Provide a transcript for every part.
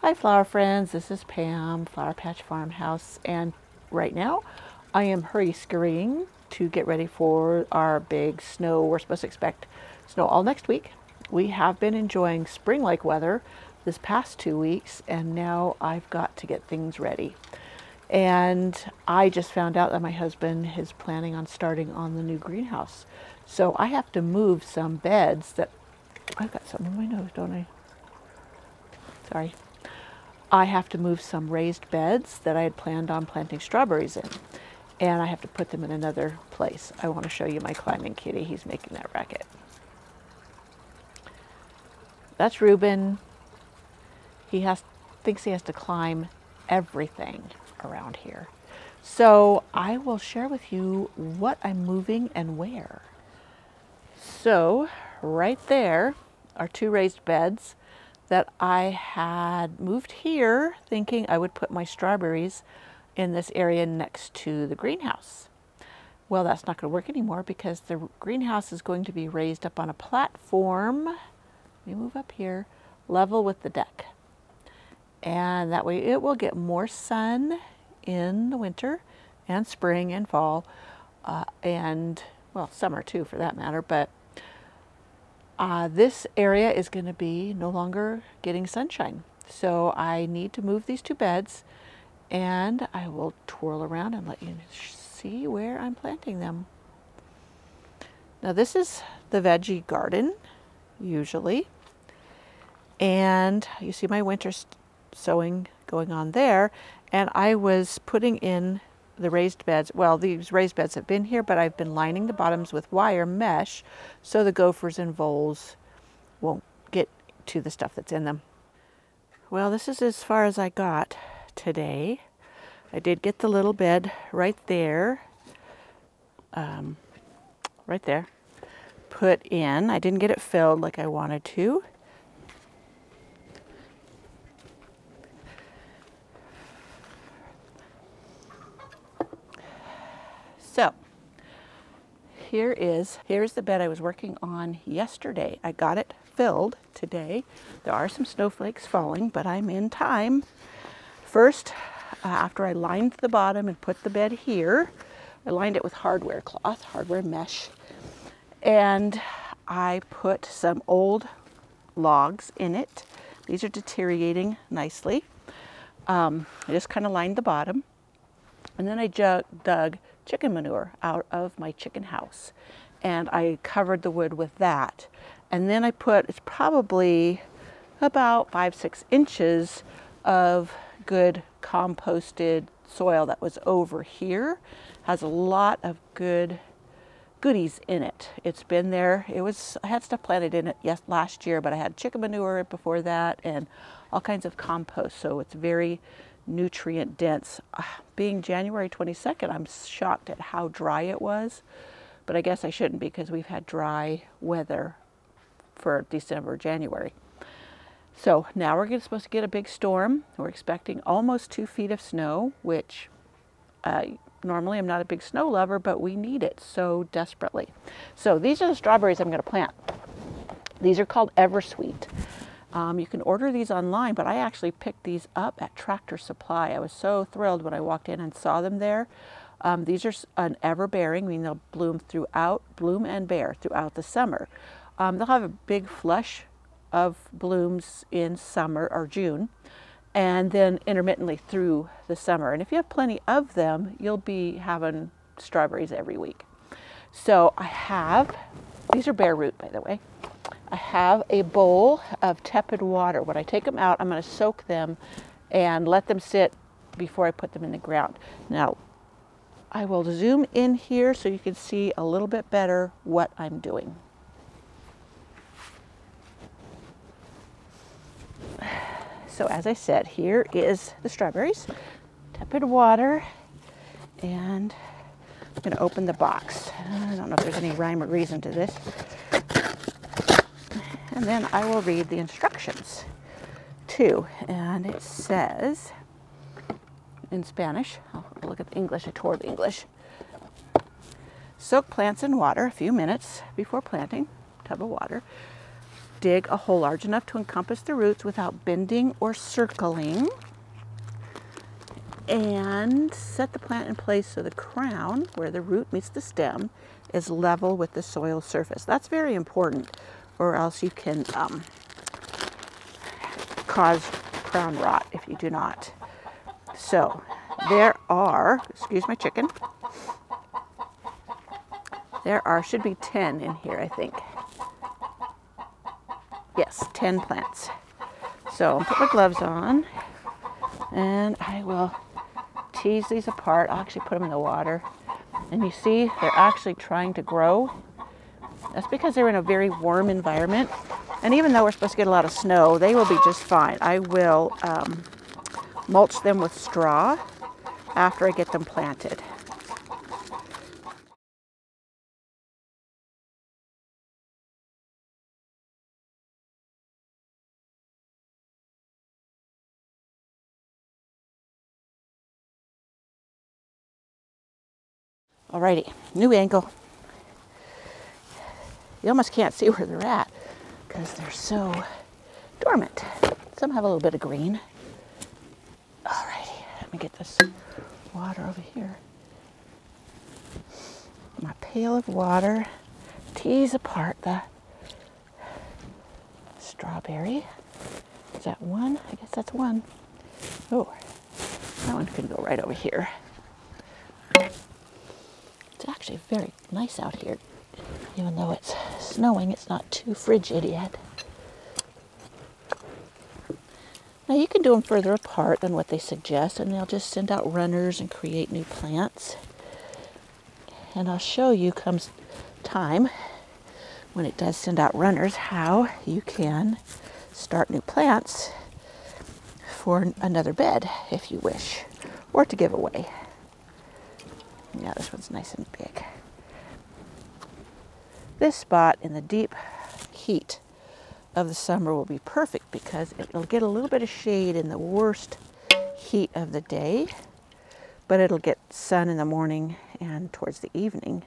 Hi flower friends, this is Pam, Flower Patch Farmhouse, and right now I am hurry scurrying to get ready for our big snow. We're supposed to expect snow all next week. We have been enjoying spring-like weather this past 2 weeks, and now I've got to get things ready. And I just found out that my husband is planning on starting on the new greenhouse. So I have to move some beds that, I've got something in my nose, don't I? Sorry. I have to move some raised beds that I had planned on planting strawberries in. And I have to put them in another place. I want to show you my climbing kitty. He's making that racket. That's Reuben. He thinks he has to climb everything around here. So I will share with you what I'm moving and where. So right there are two raised beds that I had moved here thinking I would put my strawberries in this area next to the greenhouse. Well, that's not going to work anymore because the greenhouse is going to be raised up on a platform. Let me move up here, level with the deck. And that way it will get more sun in the winter and spring and fall and, well, summer too for that matter. But this area is going to be no longer getting sunshine. So I need to move these two beds, and I will twirl around and let you see where I'm planting them. Now this is the veggie garden, usually. And you see my winter sowing going on there. And I was putting in the raised beds. Well, these raised beds have been here, but I've been lining the bottoms with wire mesh so the gophers and voles won't get to the stuff that's in them. Well, this is as far as I got today. I did get the little bed right there, put in. I didn't get it filled like I wanted to. So here's the bed I was working on yesterday. I got it filled today. There are some snowflakes falling, but I'm in time. First, after I lined the bottom and put the bed here, I lined it with hardware cloth, hardware mesh, and I put some old logs in it. These are deteriorating nicely. I just kind of lined the bottom, and then I dug chicken manure out of my chicken house, and I covered the wood with that. And then I put, it's probably about 5-6 inches of good composted soil that was over here. Has a lot of good goodies in it. It's been there. I had stuff planted in it last year, but I had chicken manure before that and all kinds of compost, so it's very nutrient dense. Being January 22nd, I'm shocked at how dry it was, but I guess I shouldn't because we've had dry weather for December, January. So now we're supposed to get a big storm. We're expecting almost 2 feet of snow, which normally I'm not a big snow lover, but we need it so desperately. So these are the strawberries I'm going to plant. These are called Eversweet. You can order these online, but I actually picked these up at Tractor Supply. I was so thrilled when I walked in and saw them there. These are an everbearing, meaning they'll bloom and bear throughout the summer. They'll have a big flush of blooms in summer or June, and then intermittently through the summer. And if you have plenty of them, you'll be having strawberries every week. So these are bare root, by the way. I have a bowl of tepid water. When I take them out, I'm going to soak them and let them sit before I put them in the ground. Now, I will zoom in here so you can see a little bit better what I'm doing. So as I said, here is the strawberries, tepid water, and I'm going to open the box. I don't know if there's any rhyme or reason to this. And then I will read the instructions too. And it says in Spanish, I'll look at the English, I tore the English. Soak plants in water a few minutes before planting, tub of water. dig a hole large enough to encompass the roots without bending or circling. And set the plant in place so the crown, where the root meets the stem, is level with the soil surface. That's very important, or else you can cause crown rot if you do not. So there are, excuse my chicken, should be 10 in here, I think. Yes, 10 plants. So I'll put my gloves on and I will tease these apart. I'll actually put them in the water. And you see, they're actually trying to grow. That's because they're in a very warm environment. And even though we're supposed to get a lot of snow, they will be just fine. I will mulch them with straw after I get them planted. Alrighty, new angle. You almost can't see where they're at because they're so dormant. Some have a little bit of green. Alrighty, let me get this water over here. My pail of water. Tease apart the strawberry. Is that one? I guess that's one. Oh, that one can go right over here. It's actually very nice out here. Even though it's snowing, it's not too frigid yet. Now you can do them further apart than what they suggest, and they'll just send out runners and create new plants. And I'll show you comes time when it does send out runners how you can start new plants for another bed if you wish, or to give away. Yeah, this one's nice and big. This spot in the deep heat of the summer will be perfect because it'll get a little bit of shade in the worst heat of the day, but it'll get sun in the morning and towards the evening.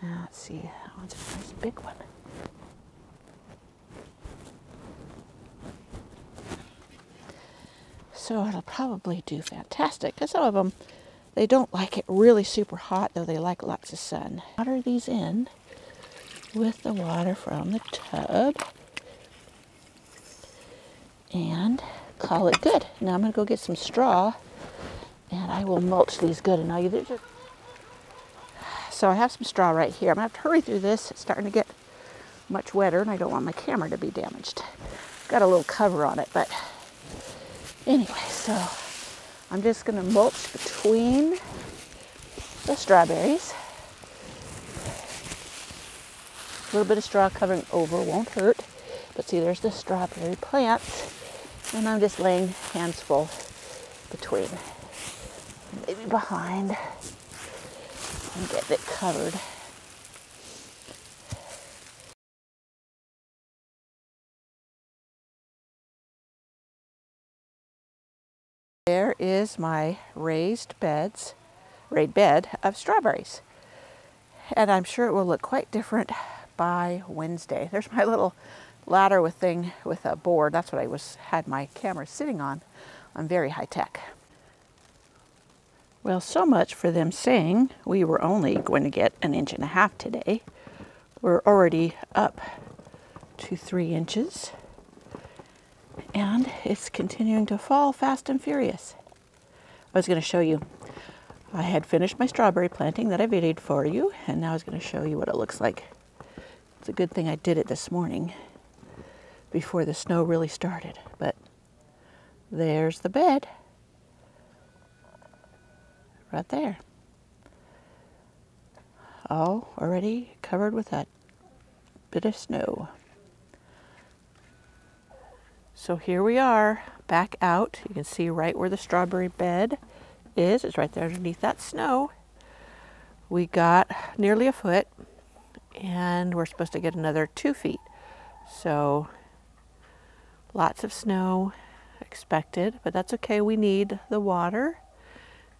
Now, let's see, that one's a nice big one. So it'll probably do fantastic because some of them, they don't like it really super hot, though they like lots of sun. Water these in with the water from the tub and call it good. Now I'm going to go get some straw and I will mulch these good. And now so I have some straw right here. I'm going to have to hurry through this. It's starting to get much wetter and I don't want my camera to be damaged. Got a little cover on it, but anyway, so I'm just going to mulch between the strawberries. A little bit of straw covering over won't hurt. But see, there's the strawberry plants. And I'm just laying hands full between. Maybe behind. And get it covered. There is my raised bed of strawberries. And I'm sure it will look quite different by Wednesday. There's my little ladder with a board. That's what I had my camera sitting on. I'm very high tech. Well, so much for them saying we were only going to get 1.5 inches today. We're already up to 3 inches. And it's continuing to fall fast and furious. I was going to show you. I had finished my strawberry planting that I videoed for you, and now I was going to show you what it looks like. It's a good thing I did it this morning before the snow really started. But there's the bed. Right there. All already covered with that bit of snow. So here we are, back out. You can see right where the strawberry bed is. It's right there underneath that snow. We got nearly a foot, and we're supposed to get another 2 feet. So lots of snow expected, but that's okay. We need the water,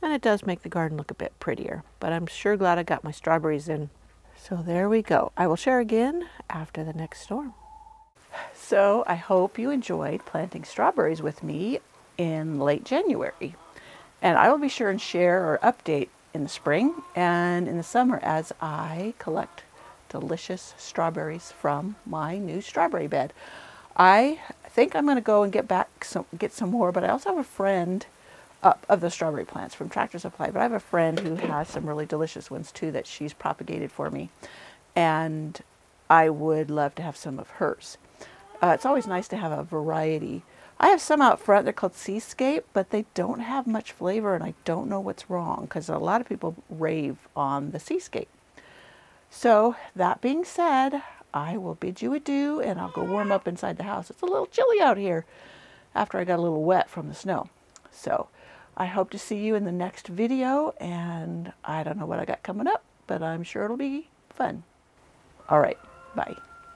and it does make the garden look a bit prettier. But I'm sure glad I got my strawberries in. So there we go. I will share again after the next storm. So I hope you enjoyed planting strawberries with me in late January. And I will be sure and share or update in the spring and in the summer as I collect delicious strawberries from my new strawberry bed. I think I'm going to go and get some more, but I also have a friend of the strawberry plants from Tractor Supply, but I have a friend who has some really delicious ones too that she's propagated for me, and I would love to have some of hers. It's always nice to have a variety. I have some out front, they're called Seascape, but they don't have much flavor, and I don't know what's wrong because a lot of people rave on the Seascape. So that being said, I will bid you adieu, and I'll go warm up inside the house. It's a little chilly out here after I got a little wet from the snow. So I hope to see you in the next video, and I don't know what I got coming up, but I'm sure it'll be fun. All right, bye.